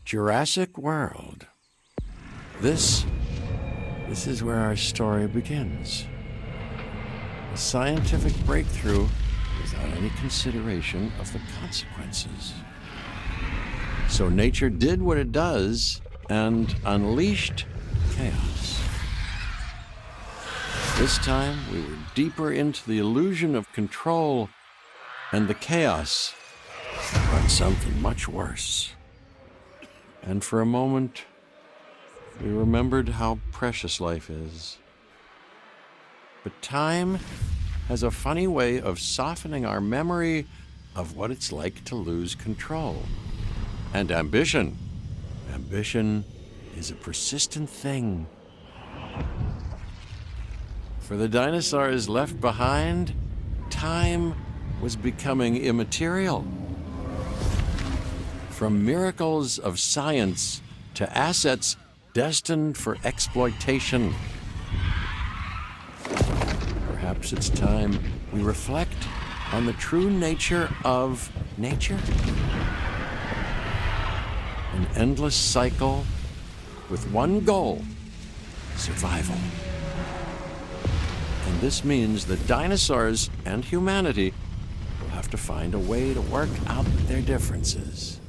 Jurassic World. This is where our story begins. A scientific breakthrough without any consideration of the consequences. So nature did what it does and unleashed chaos. This time, we were deeper into the illusion of control, and the chaos brought something much worse. And for a moment, we remembered how precious life is. But time has a funny way of softening our memory of what it's like to lose control. And ambition. Ambition is a persistent thing. For the dinosaurs left behind, time was becoming immaterial. From miracles of science to assets destined for exploitation. Perhaps it's time we reflect on the true nature of nature. An endless cycle with one goal: survival. And this means that dinosaurs and humanity will have to find a way to work out their differences.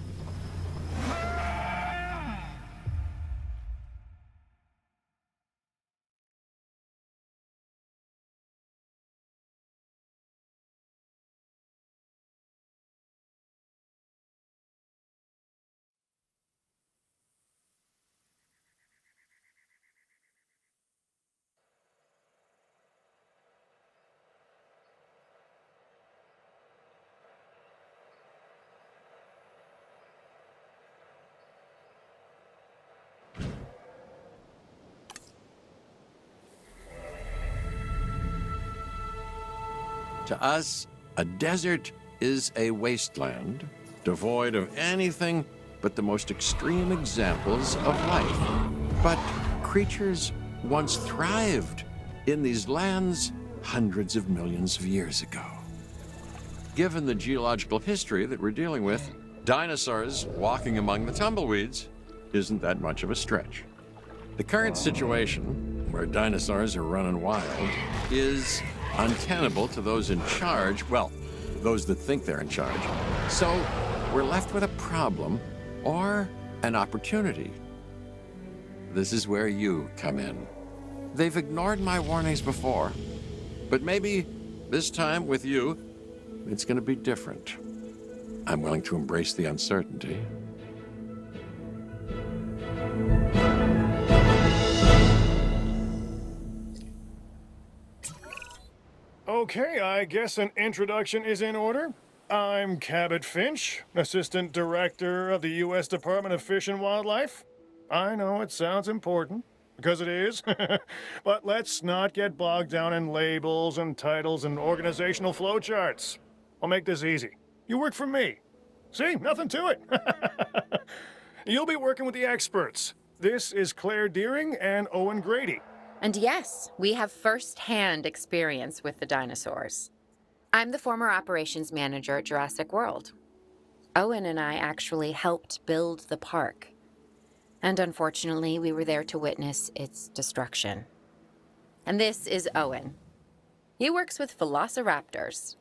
To us, a desert is a wasteland, devoid of anything but the most extreme examples of life. But creatures once thrived in these lands hundreds of millions of years ago. Given the geological history that we're dealing with, dinosaurs walking among the tumbleweeds isn't that much of a stretch. The current situation, where dinosaurs are running wild, is untenable to those in charge, well, those that think they're in charge. So we're left with a problem or an opportunity. This is where you come in. They've ignored my warnings before, but maybe this time with you, it's going to be different. I'm willing to embrace the uncertainty. Okay, I guess an introduction is in order. I'm Cabot Finch, Assistant Director of the U.S. Department of Fish and Wildlife. I know it sounds important, because it is, but let's not get bogged down in labels and titles and organizational flowcharts. I'll make this easy. You work for me. See, nothing to it. You'll be working with the experts. This is Claire Deering and Owen Grady. And yes, we have first-hand experience with the dinosaurs. I'm the former operations manager at Jurassic World. Owen and I actually helped build the park. And unfortunately, we were there to witness its destruction. And this is Owen. He works with velociraptors.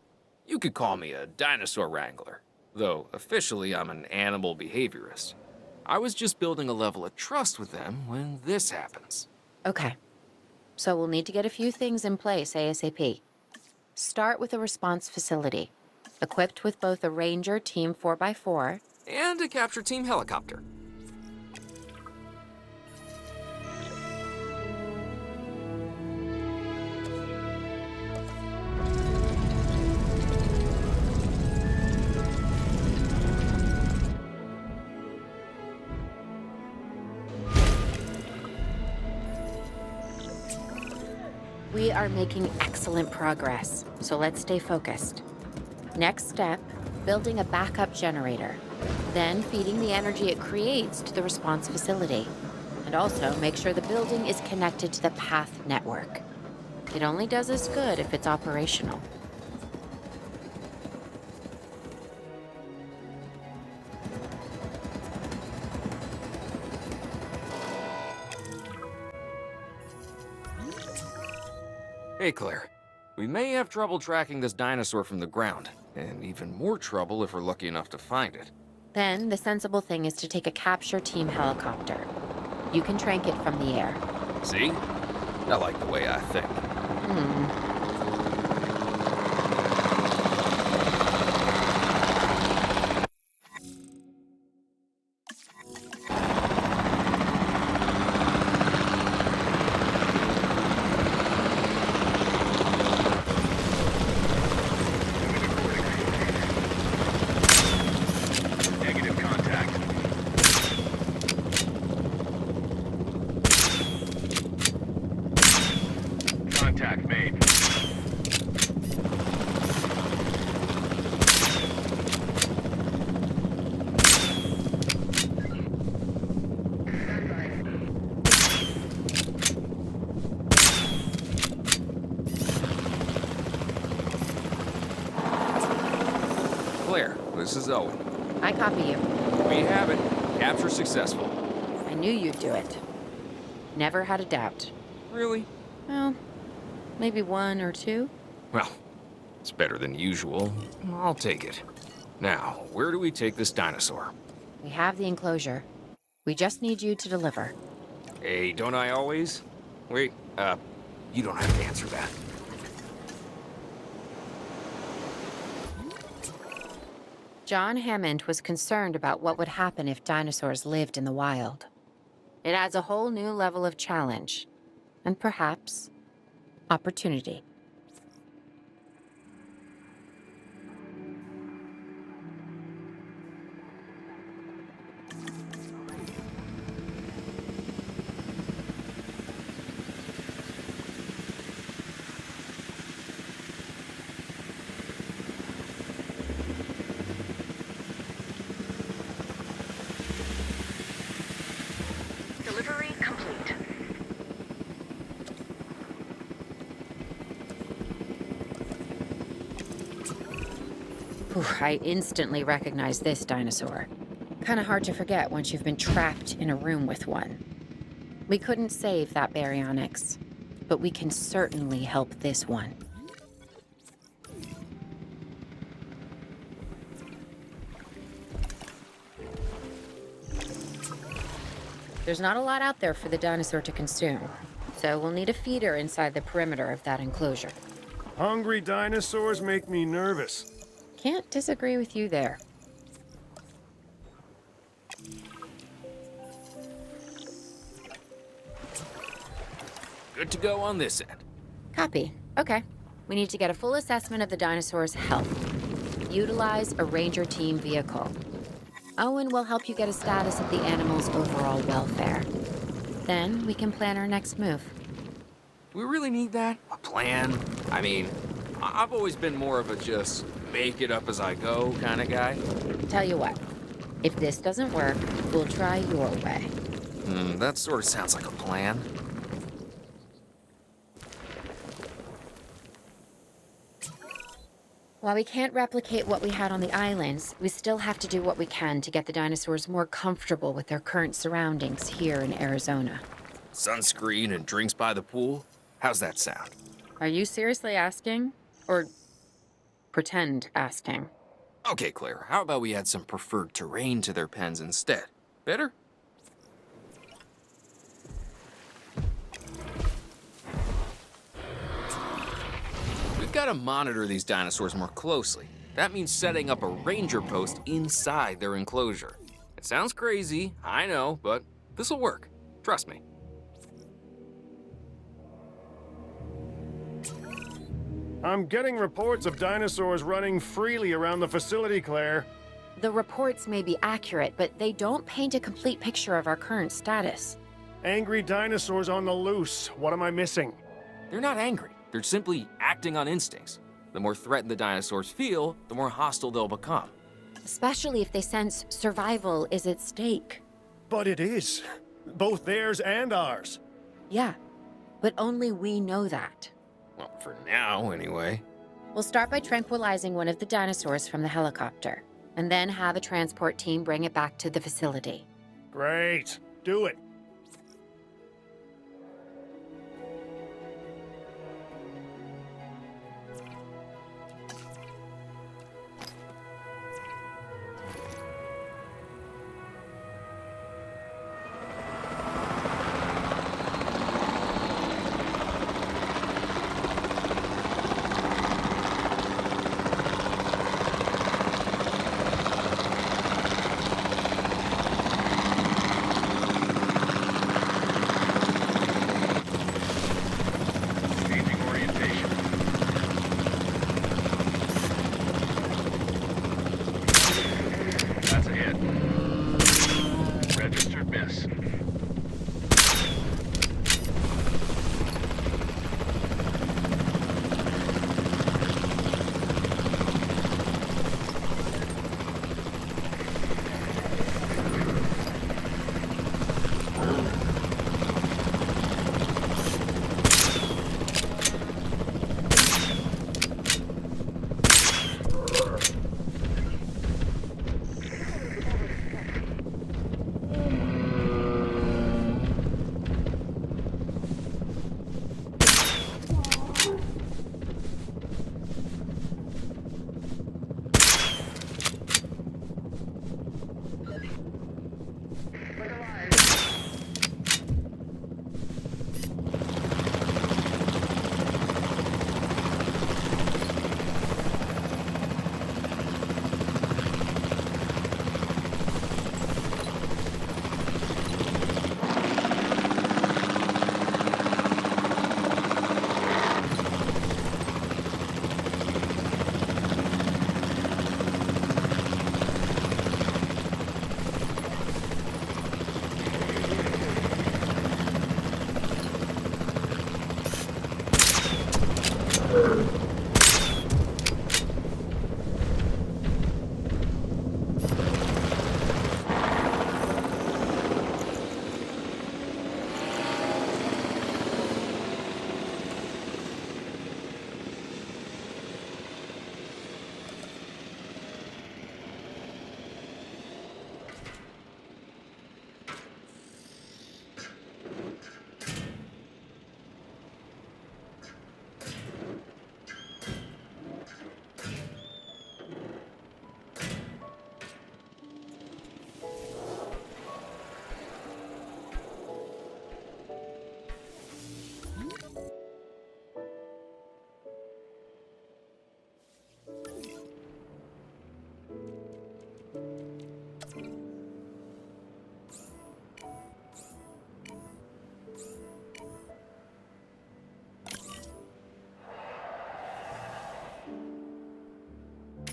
You could call me a dinosaur wrangler, though officially I'm an animal behaviorist. I was just building a level of trust with them when this happens. Okay. So we'll need to get a few things in place ASAP. Start with a response facility, equipped with both a Ranger Team 4x4 and a capture team helicopter. We are making excellent progress, so let's stay focused. Next step, building a backup generator, then feeding the energy it creates to the response facility. And also make sure the building is connected to the path network. It only does us good if it's operational. Hey, Claire. We may have trouble tracking this dinosaur from the ground, and even more trouble if we're lucky enough to find it. Then the sensible thing is to take a capture team helicopter. You can trank it from the air. See? I like the way I think. Negative contact. Contact made. Claire, this is Owen. I copy you. We have it. Capture successful. I knew you'd do it. Never had a doubt. Really? Well, maybe one or two. Well, it's better than usual. I'll take it. Now, where do we take this dinosaur? We have the enclosure. We just need you to deliver. Hey, don't I always? Wait, you don't have to answer that. John Hammond was concerned about what would happen if dinosaurs lived in the wild. It adds a whole new level of challenge, and perhaps opportunity. Delivery complete. Whew, I instantly recognize this dinosaur. Kind of hard to forget once you've been trapped in a room with one. We couldn't save that baryonyx, but we can certainly help this one. There's not a lot out there for the dinosaur to consume, so we'll need a feeder inside the perimeter of that enclosure. Hungry dinosaurs make me nervous. Can't disagree with you there. Good to go on this end. Copy. Okay. We need to get a full assessment of the dinosaur's health. Utilize a ranger team vehicle. Owen will help you get a status of the animal's overall welfare. Then we can plan our next move. We really need that? A plan? I mean, I've always been more of a just make it up as I go kind of guy. Tell you what, if this doesn't work, we'll try your way. That sort of sounds like a plan. While we can't replicate what we had on the islands, we still have to do what we can to get the dinosaurs more comfortable with their current surroundings here in Arizona. Sunscreen and drinks by the pool? How's that sound? Are you seriously asking? Or pretend asking? Okay, Claire, how about we add some preferred terrain to their pens instead? Better? We've got to monitor these dinosaurs more closely. That means setting up a ranger post inside their enclosure. It sounds crazy, I know, but this'll work. Trust me. I'm getting reports of dinosaurs running freely around the facility, Claire. The reports may be accurate, but they don't paint a complete picture of our current status. Angry dinosaurs on the loose. What am I missing? They're not angry. They're simply acting on instincts. The more threatened the dinosaurs feel, the more hostile they'll become. Especially if they sense survival is at stake. But it is. Both theirs and ours. Yeah, but only we know that. Well, for now, anyway. We'll start by tranquilizing one of the dinosaurs from the helicopter, and then have a transport team bring it back to the facility. Great. Do it.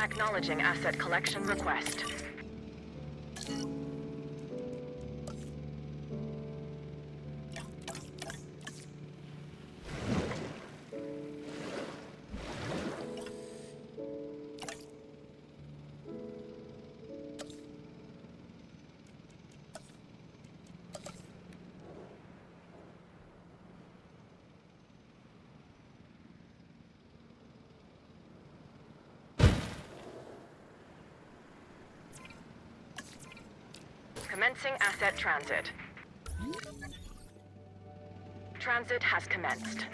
Acknowledging asset collection request. Commencing asset transit. Transit has commenced.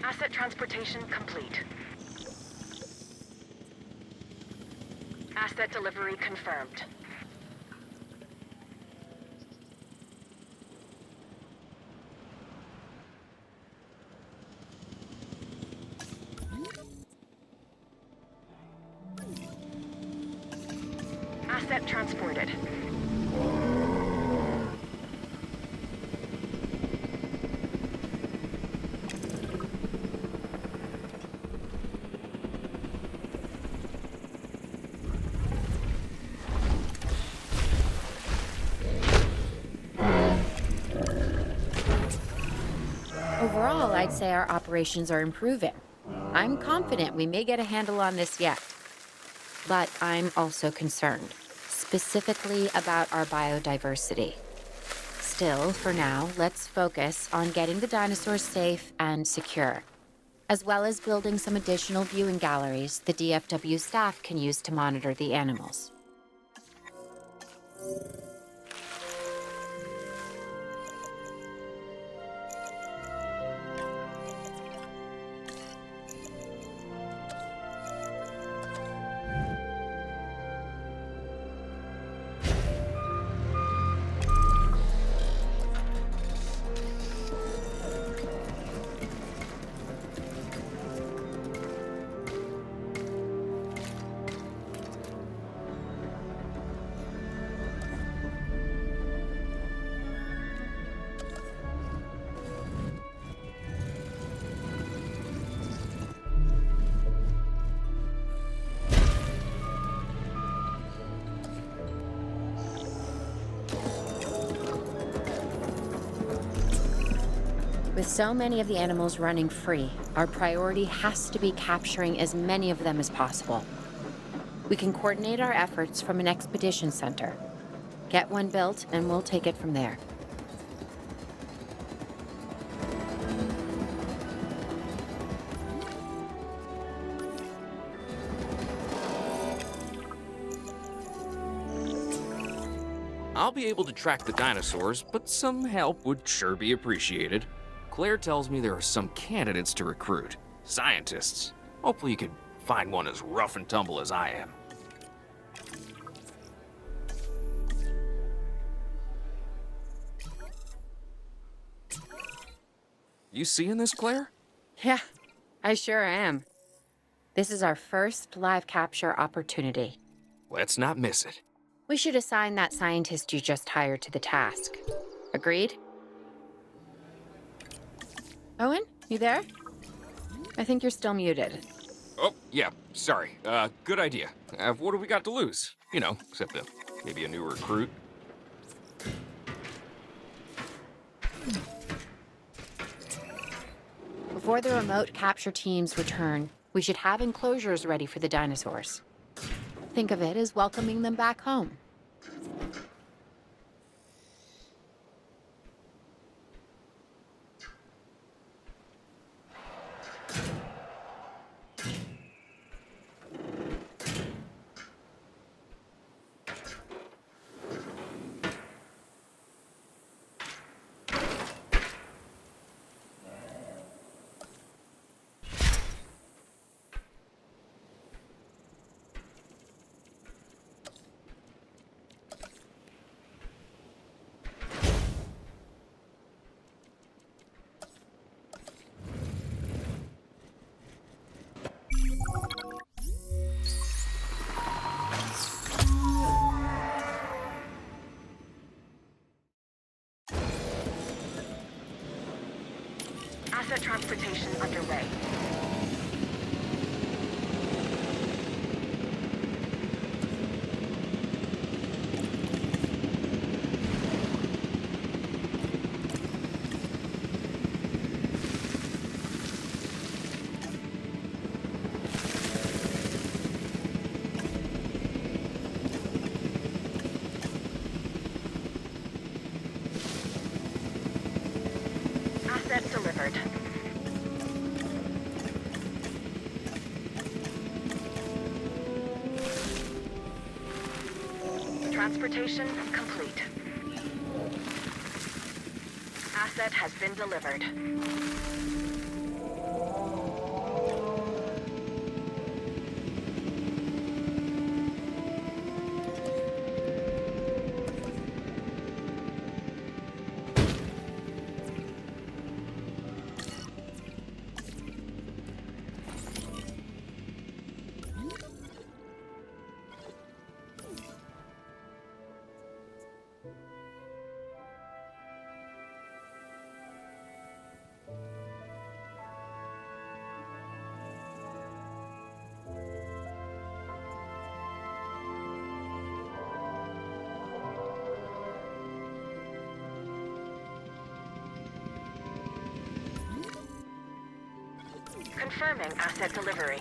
Asset transportation complete. Asset delivery confirmed. Asset transported. Overall, I'd say our operations are improving. I'm confident we may get a handle on this yet. But I'm also concerned, specifically about our biodiversity. Still, for now, let's focus on getting the dinosaurs safe and secure, as well as building some additional viewing galleries the DFW staff can use to monitor the animals. With so many of the animals running free, our priority has to be capturing as many of them as possible. We can coordinate our efforts from an expedition center. Get one built, and we'll take it from there. I'll be able to track the dinosaurs, but some help would sure be appreciated. Claire tells me there are some candidates to recruit. Scientists. Hopefully you could find one as rough and tumble as I am. You seeing this, Claire? Yeah, I sure am. This is our first live capture opportunity. Let's not miss it. We should assign that scientist you just hired to the task. Agreed? Owen, you there? I think you're still muted. Oh, yeah, sorry. Good idea. What do we got to lose? You know, except maybe a new recruit. Before the remote capture teams return, we should have enclosures ready for the dinosaurs. Think of it as welcoming them back home. Asset transportation underway. Asset delivered. Transportation complete. Asset has been delivered. Confirming asset delivery.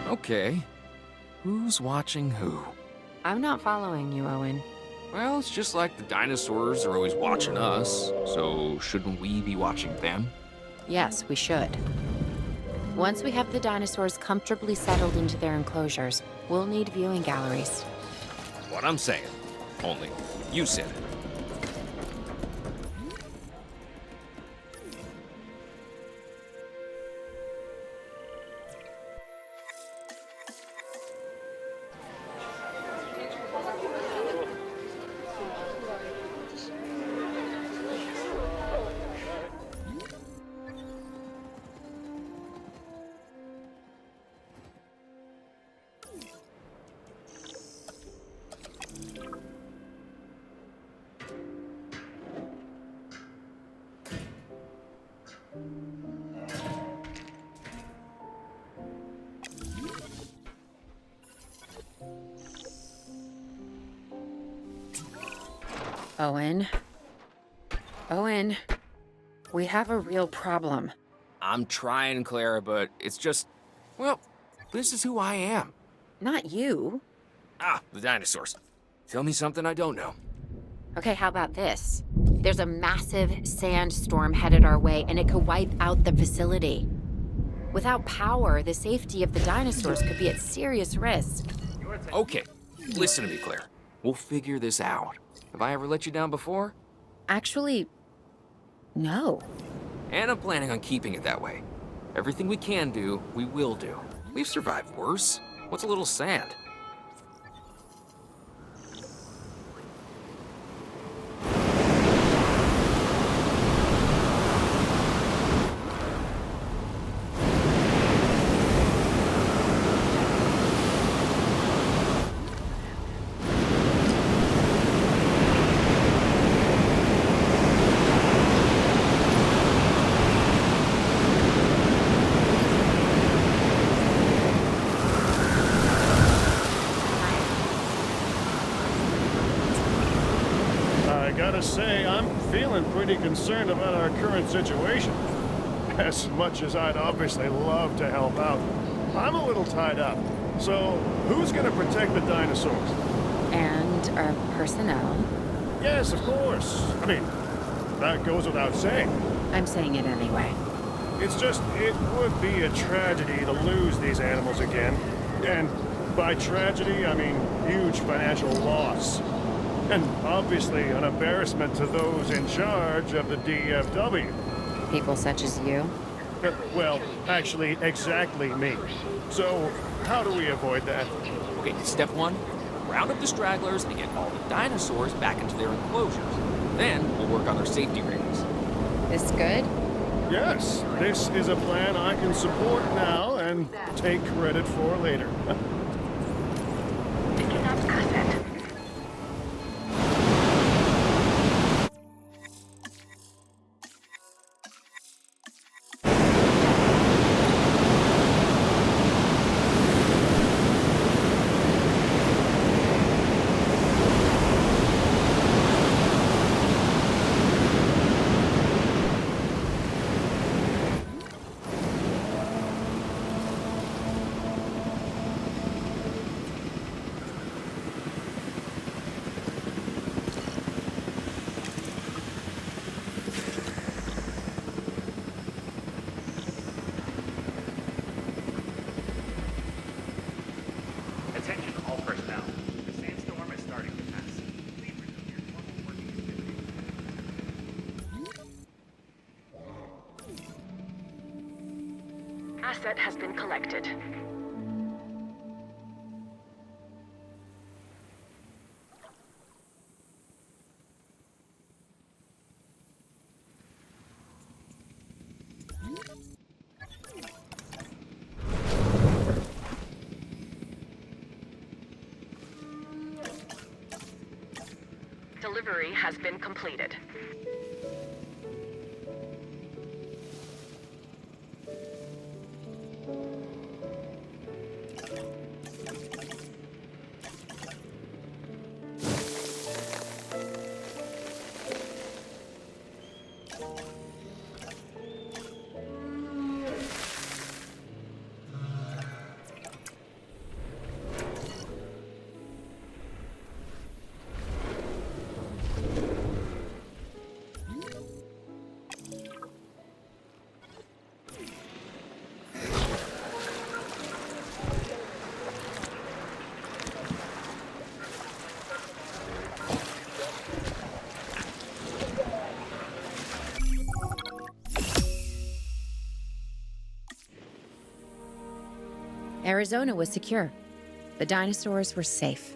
Okay. Who's watching who? I'm not following you, Owen. Well, it's just like the dinosaurs are always watching us, so shouldn't we be watching them? Yes, we should. Once we have the dinosaurs comfortably settled into their enclosures, we'll need viewing galleries. What I'm saying. Only you said it. Owen. Owen. We have a real problem. I'm trying, Clara, but it's just, well, this is who I am. Not you. Ah, the dinosaurs. Tell me something I don't know. Okay, how about this? There's a massive sandstorm headed our way, and it could wipe out the facility. Without power, the safety of the dinosaurs could be at serious risk. Okay, listen to me, Claire. We'll figure this out. Have I ever let you down before? Actually, no. And I'm planning on keeping it that way. Everything we can do, we will do. We've survived worse. What's a little sand? Gotta say, I'm feeling pretty concerned about our current situation. As much as I'd obviously love to help out, I'm a little tied up. So, who's gonna protect the dinosaurs? And our personnel. Yes, of course. I mean, that goes without saying. I'm saying it anyway. It's just, it would be a tragedy to lose these animals again. And by tragedy, I mean huge financial loss. And obviously an embarrassment to those in charge of the DFW. People such as you? Well, actually, exactly me. So, how do we avoid that? Okay, step one, round up the stragglers and get all the dinosaurs back into their enclosures. Then we'll work on their safety rings. This good? Yes, this is a plan I can support now and take credit for later. Picking up asset. Attention all personnel. The sandstorm is starting to pass. Please resume your normal working activities. Asset has been collected. Delivery has been completed. Arizona was secure. The dinosaurs were safe.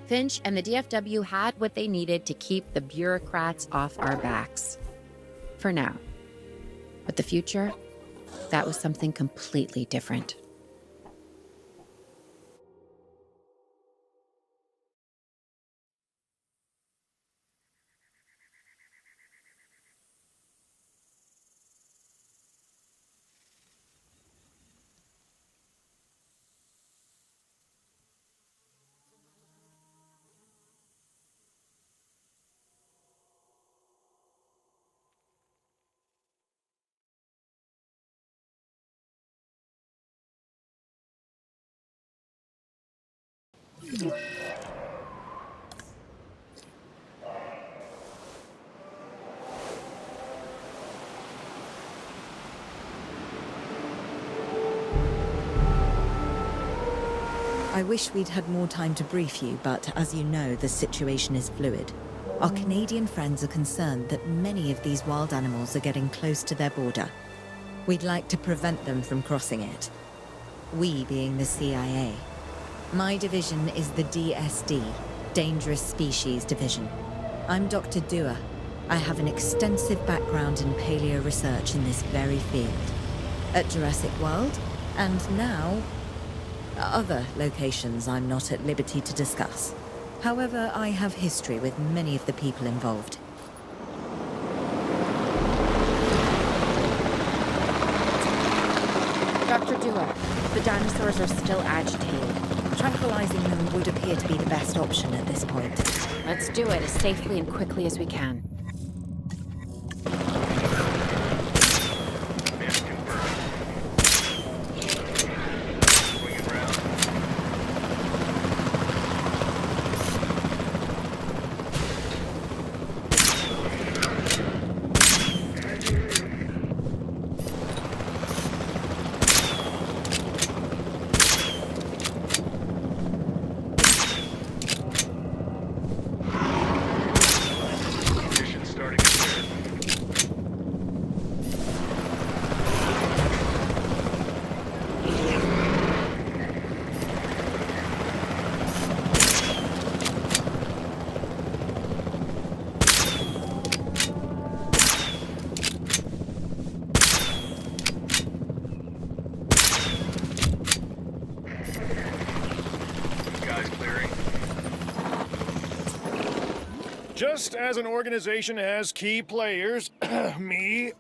Finch and the DFW had what they needed to keep the bureaucrats off our backs. For now. But the future, that was something completely different. I wish we'd had more time to brief you, but as you know, the situation is fluid. Our Canadian friends are concerned that many of these wild animals are getting close to their border. We'd like to prevent them from crossing it. We being the CIA. My division is the DSD, Dangerous Species Division. I'm Dr. Dua. I have an extensive background in paleo research in this very field. At Jurassic World, and now other locations I'm not at liberty to discuss. However, I have history with many of the people involved. Dr. Dua, the dinosaurs are still agitated. Tranquilizing them would appear to be the best option at this point. Let's do it as safely and quickly as we can. Just as an organization has key players, me,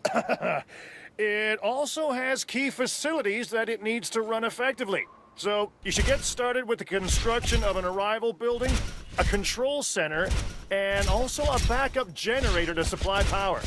it also has key facilities that it needs to run effectively. So you should get started with the construction of an arrival building, a control center, and also a backup generator to supply power.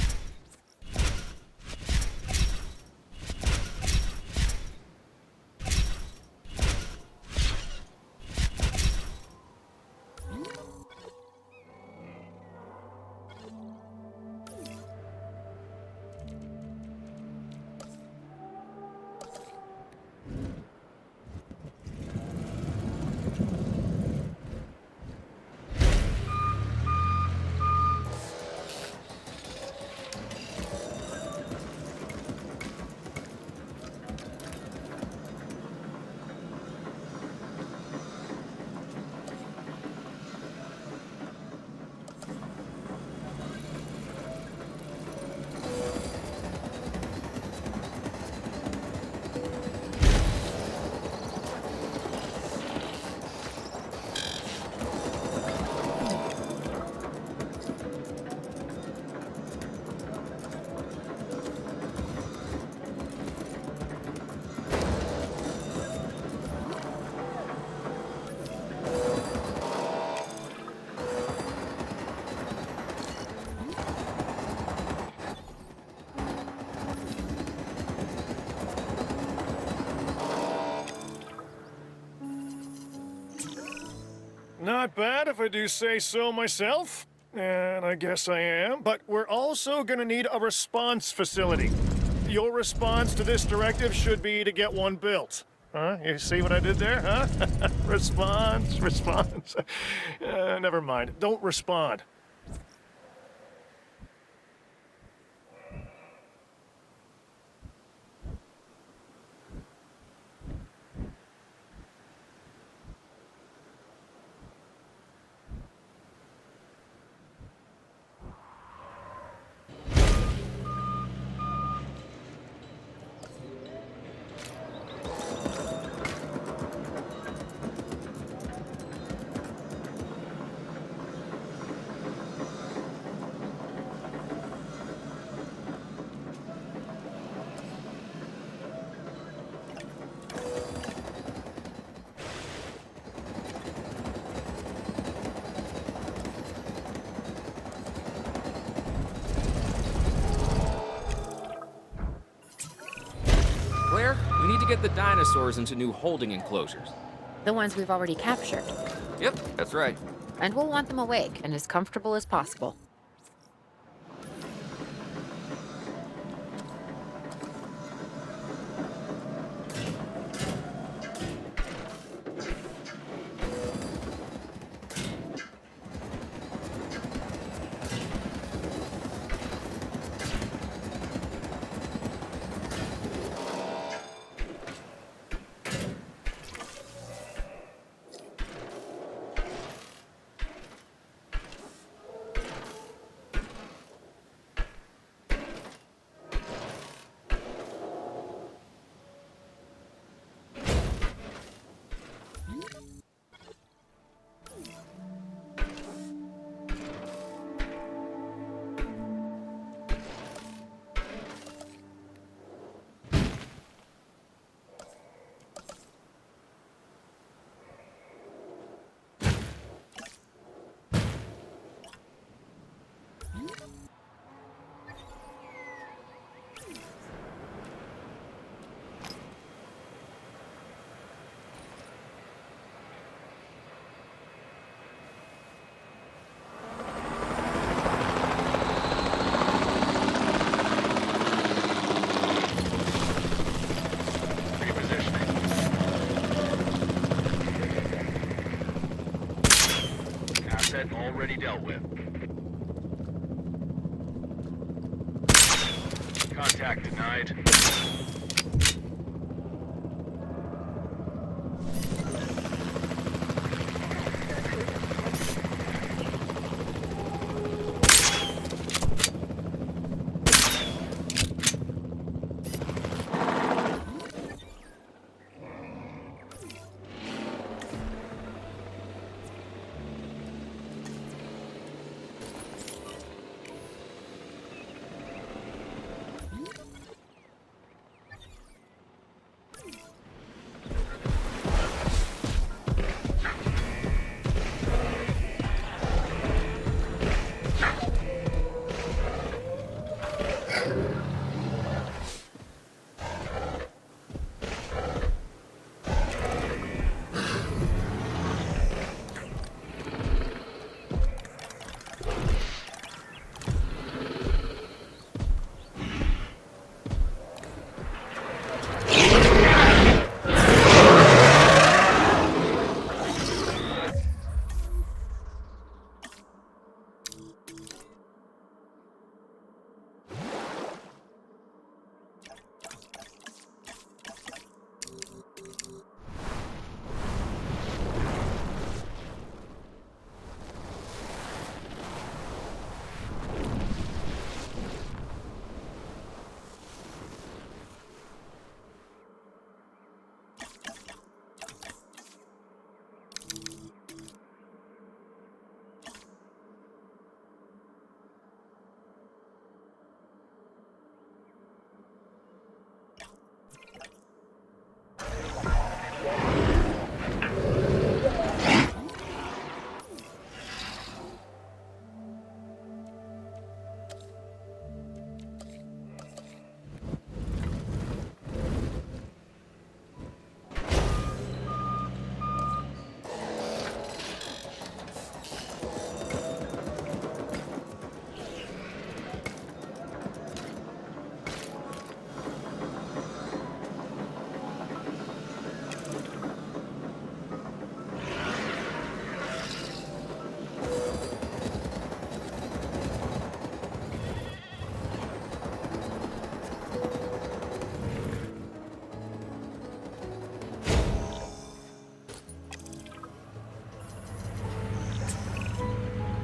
Not bad if I do say so myself. And I guess I am. But we're also gonna need a response facility. Your response to this directive should be to get one built. Huh? You see what I did there, huh? Response. Never mind. Don't respond. Claire, we need to get the dinosaurs into new holding enclosures. The ones we've already captured. Yep, that's right. And we'll want them awake and as comfortable as possible. Asset already dealt with. Contact denied.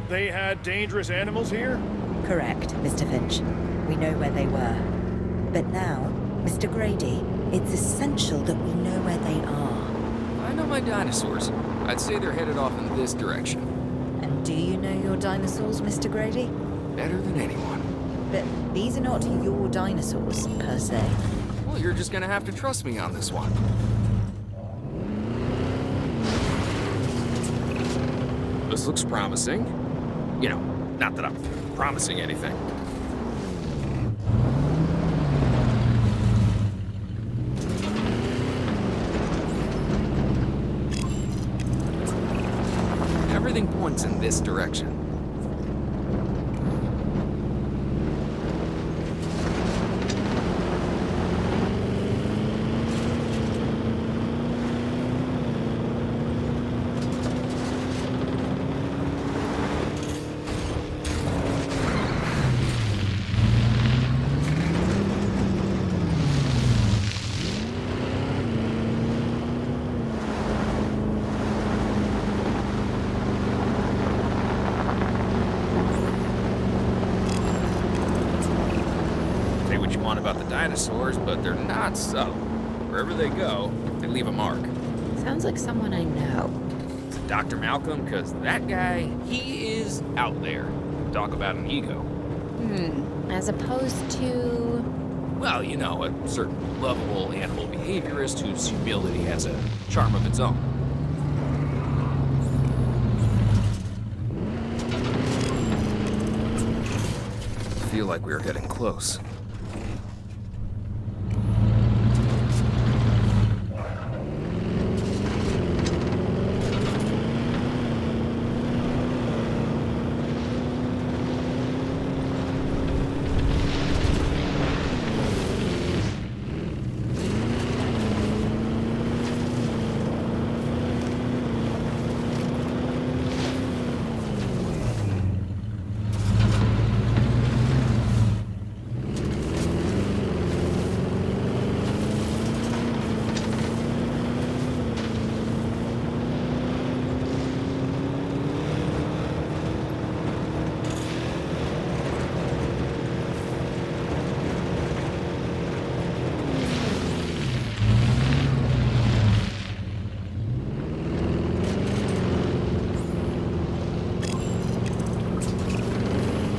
They had dangerous animals here? Correct, Mr. Finch. We know where they were. But now, Mr. Grady, it's essential that we know where they are. I know my dinosaurs. I'd say they're headed off in this direction. And do you know your dinosaurs, Mr. Grady? Better than anyone. But these are not your dinosaurs, per se. Well, you're just gonna have to trust me on this one. This looks promising. You know, not that I'm promising anything. Everything points in this direction. Say what you want about the dinosaurs, but they're not subtle. Wherever they go, they leave a mark. Sounds like someone I know. Is it Dr. Malcolm? Because that guy, he is out there. Talk about an ego. As opposed to... Well, you know, a certain lovable animal behaviorist whose humility has a charm of its own. I feel like we are getting close.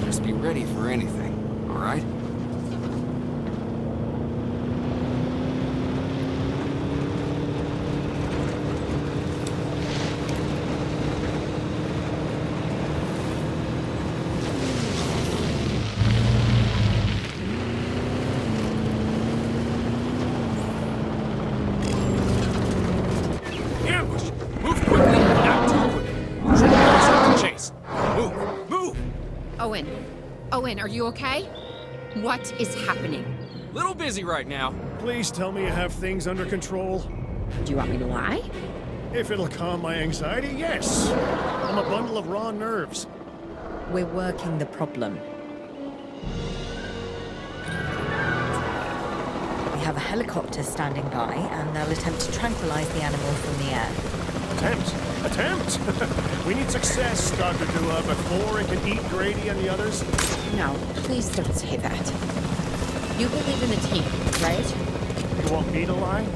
Just be ready for anything, all right? Ambush! Move quickly, not too quickly. Try to stop the chase. Move! Move! Owen, are you okay? What is happening? Little busy right now. Please tell me you have things under control. Do you want me to lie? If it'll calm my anxiety, yes. I'm a bundle of raw nerves. We're working the problem. We have a helicopter standing by, and they'll attempt to tranquilize the animal from the air. Attempt? We need success, Dr. Dua, before it can eat Grady and the others. No, please don't say that. You believe in the team, right? You want me to lie?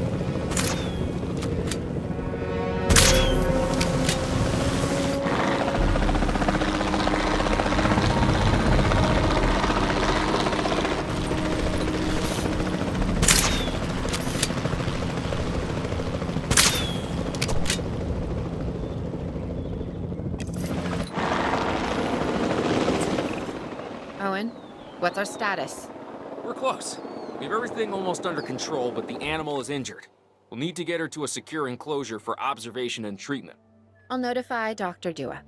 Owen, what's our status? We're close. We have everything almost under control, but the animal is injured. We'll need to get her to a secure enclosure for observation and treatment. I'll notify Dr. Dua.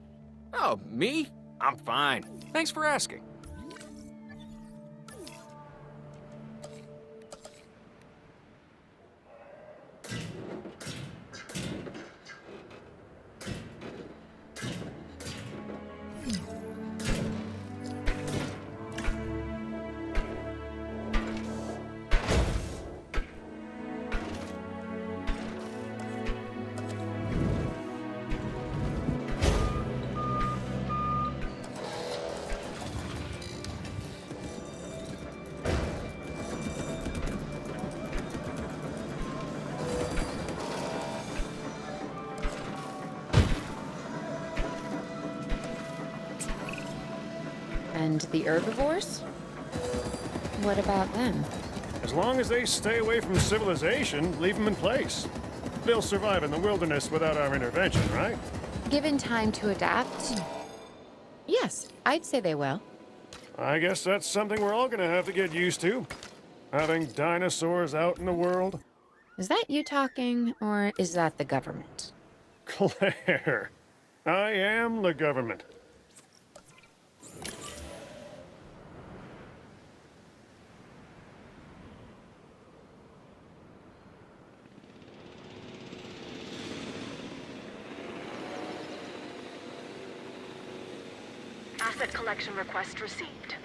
Oh, me? I'm fine. Thanks for asking. And the herbivores? What about them? As long as they stay away from civilization, leave them in place. They'll survive in the wilderness without our intervention, right? Given time to adapt? Yes, I'd say they will. I guess that's something we're all gonna have to get used to. Having dinosaurs out in the world. Is that you talking, or is that the government? Claire, I am the government. Asset collection request received.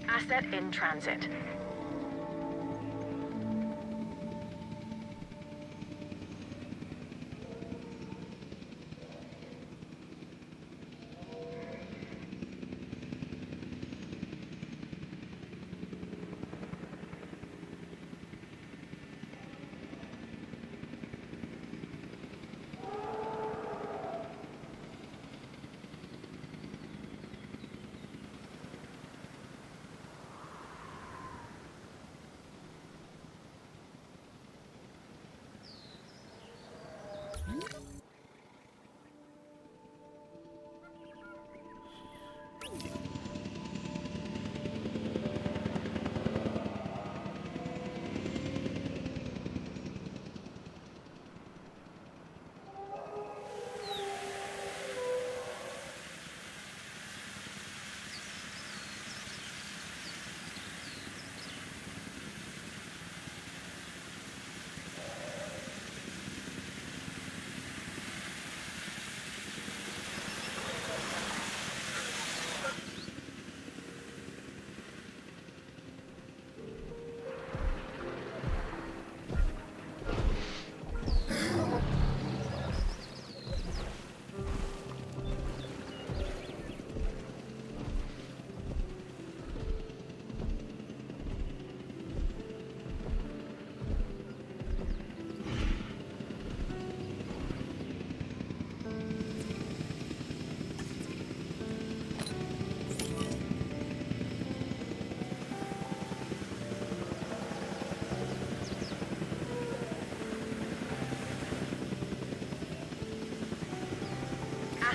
Asset in transit.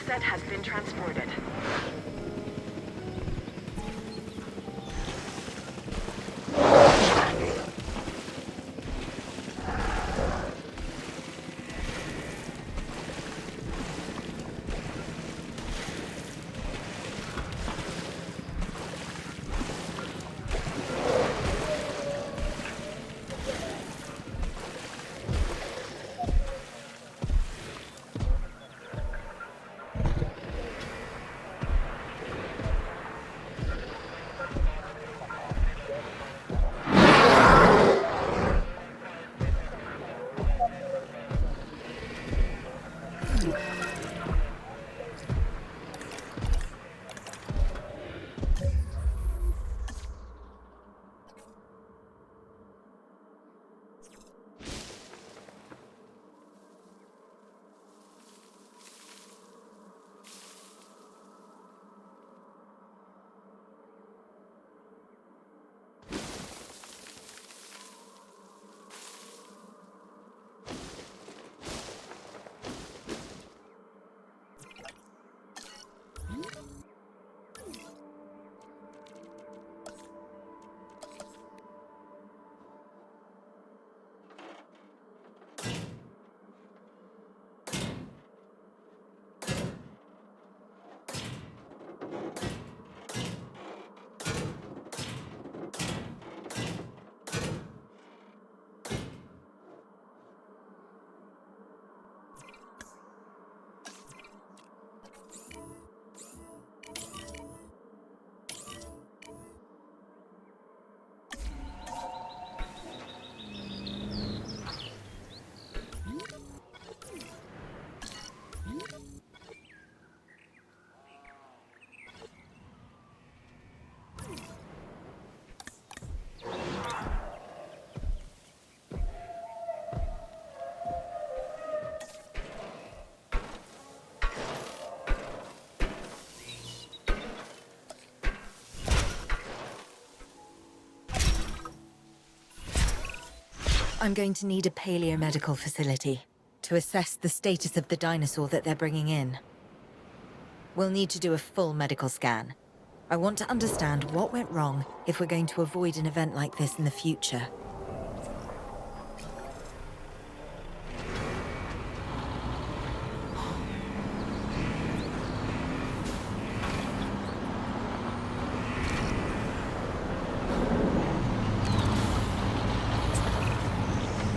Asset has been transported. I'm going to need a paleomedical facility to assess the status of the dinosaur that they're bringing in. We'll need to do a full medical scan. I want to understand what went wrong if we're going to avoid an event like this in the future.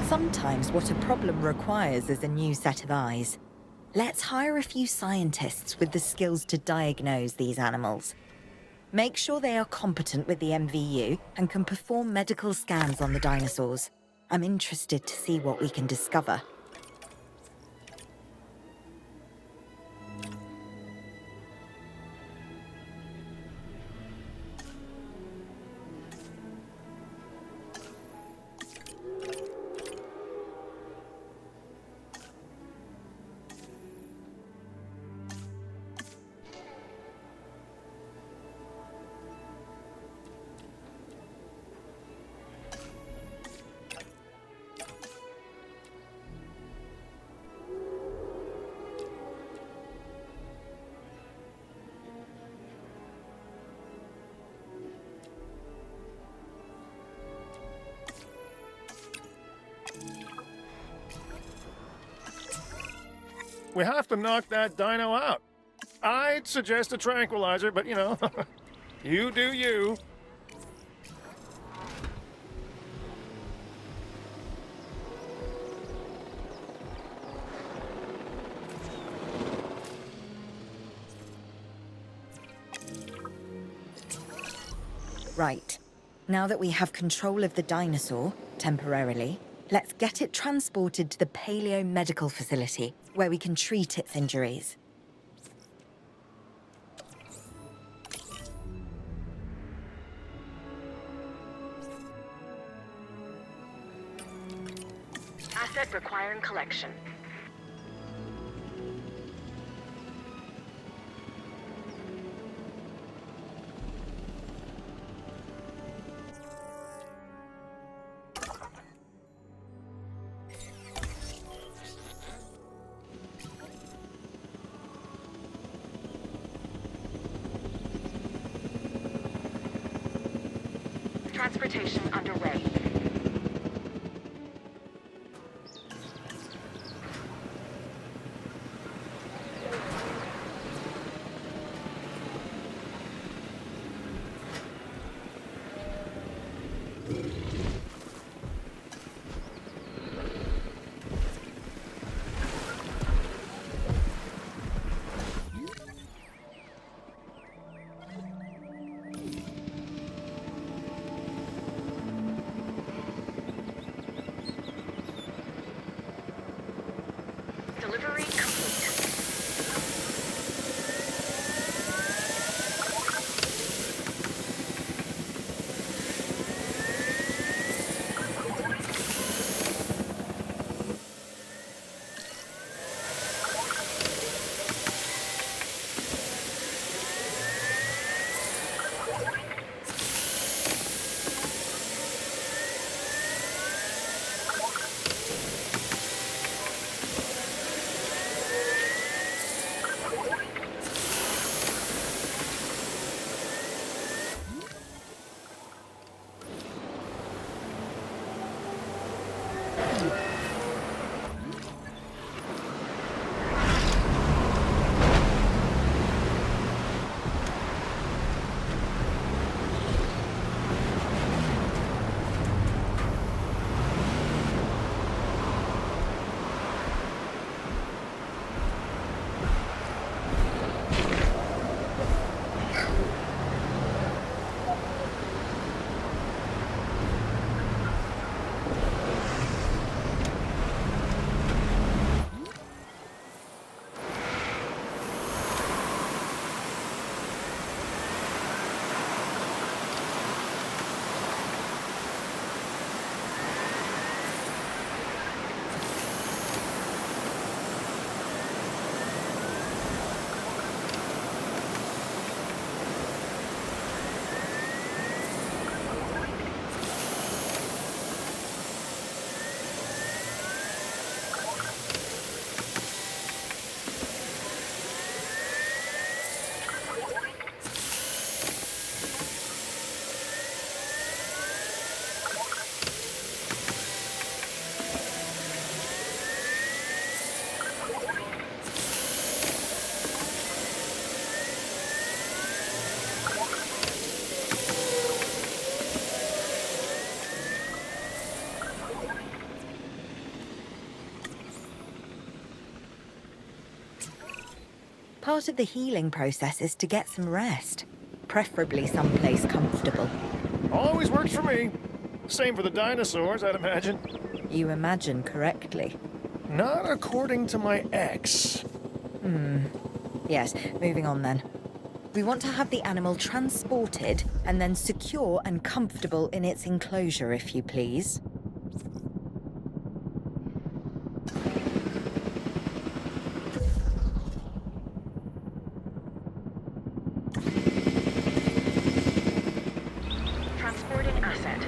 Sometimes what a problem requires is a new set of eyes. Let's hire a few scientists with the skills to diagnose these animals. Make sure they are competent with the MVU and can perform medical scans on the dinosaurs. I'm interested to see what we can discover. We have to knock that dino out. I'd suggest a tranquilizer, but you know, you do you. Right. Now that we have control of the dinosaur, temporarily, let's get it transported to the paleomedical facility, where we can treat its injuries. Asset requiring collection. Transportation underway. Delivery complete. Part of the healing process is to get some rest, preferably someplace comfortable. Always works for me. Same for the dinosaurs, I'd imagine. You imagine correctly. Not according to my ex. Yes, moving on then. We want to have the animal transported and then secure and comfortable in its enclosure, if you please. Transporting asset.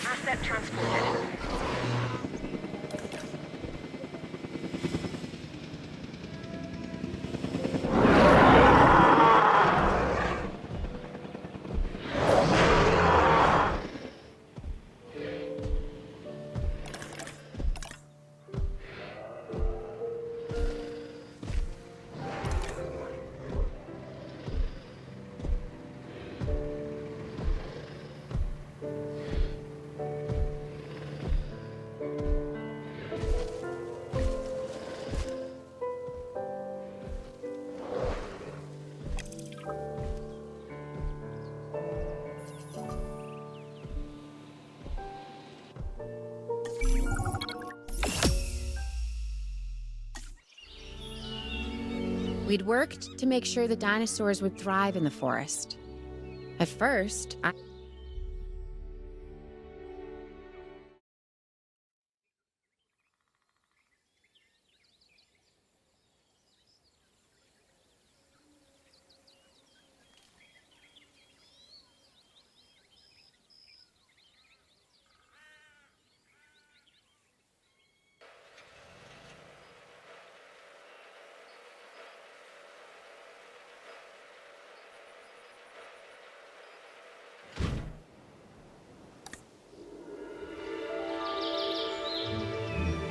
Asset transported. We'd worked to make sure the dinosaurs would thrive in the forest. At first,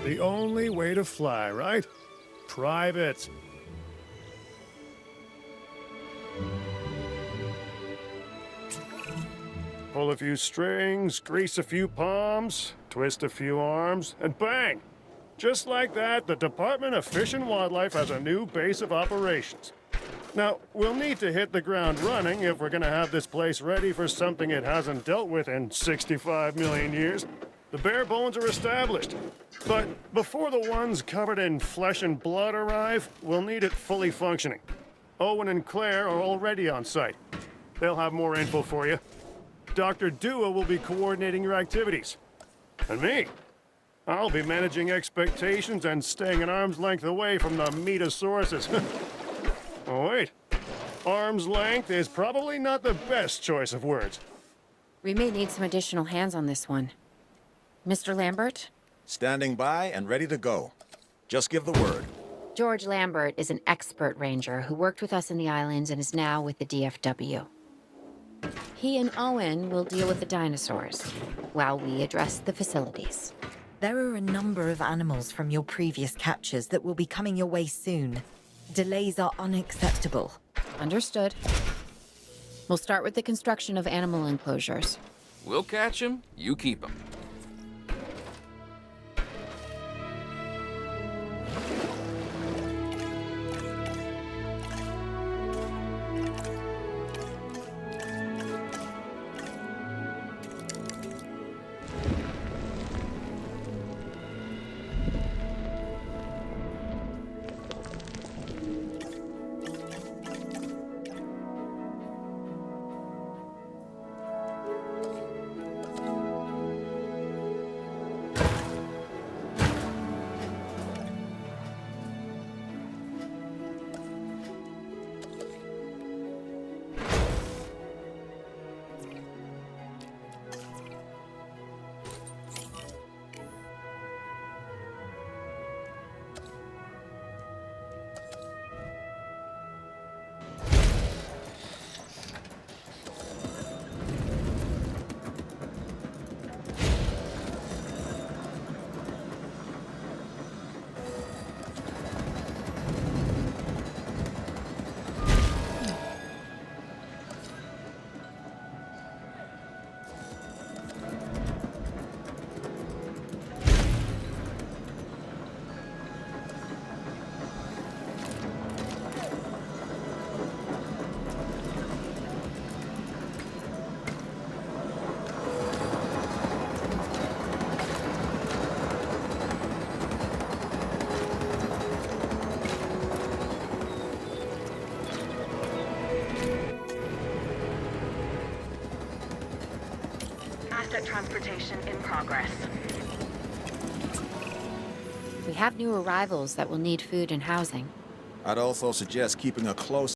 The only way to fly, right? Private. Pull a few strings, grease a few palms, twist a few arms, and bang! Just like that, the Department of Fish and Wildlife has a new base of operations. Now, we'll need to hit the ground running if we're gonna have this place ready for something it hasn't dealt with in 65 million years. The bare bones are established. But before the ones covered in flesh and blood arrive, we'll need it fully functioning. Owen and Claire are already on site. They'll have more info for you. Dr. Dua will be coordinating your activities. And me, I'll be managing expectations and staying an arm's length away from the meatosauruses. Oh, wait. Arm's length is probably not the best choice of words. we may need some additional hands on this one. Mr. Lambert? Standing by and ready to go. Just give the word. George Lambert is an expert ranger who worked with us in the islands and is now with the DFW. He and Owen will deal with the dinosaurs, while we address the facilities. There are a number of animals from your previous captures that will be coming your way soon. Delays are unacceptable. Understood. We'll start with the construction of animal enclosures. We'll catch 'em, you keep 'em. transportation in progress. We have new arrivals that will need food and housing. I'd also suggest keeping a close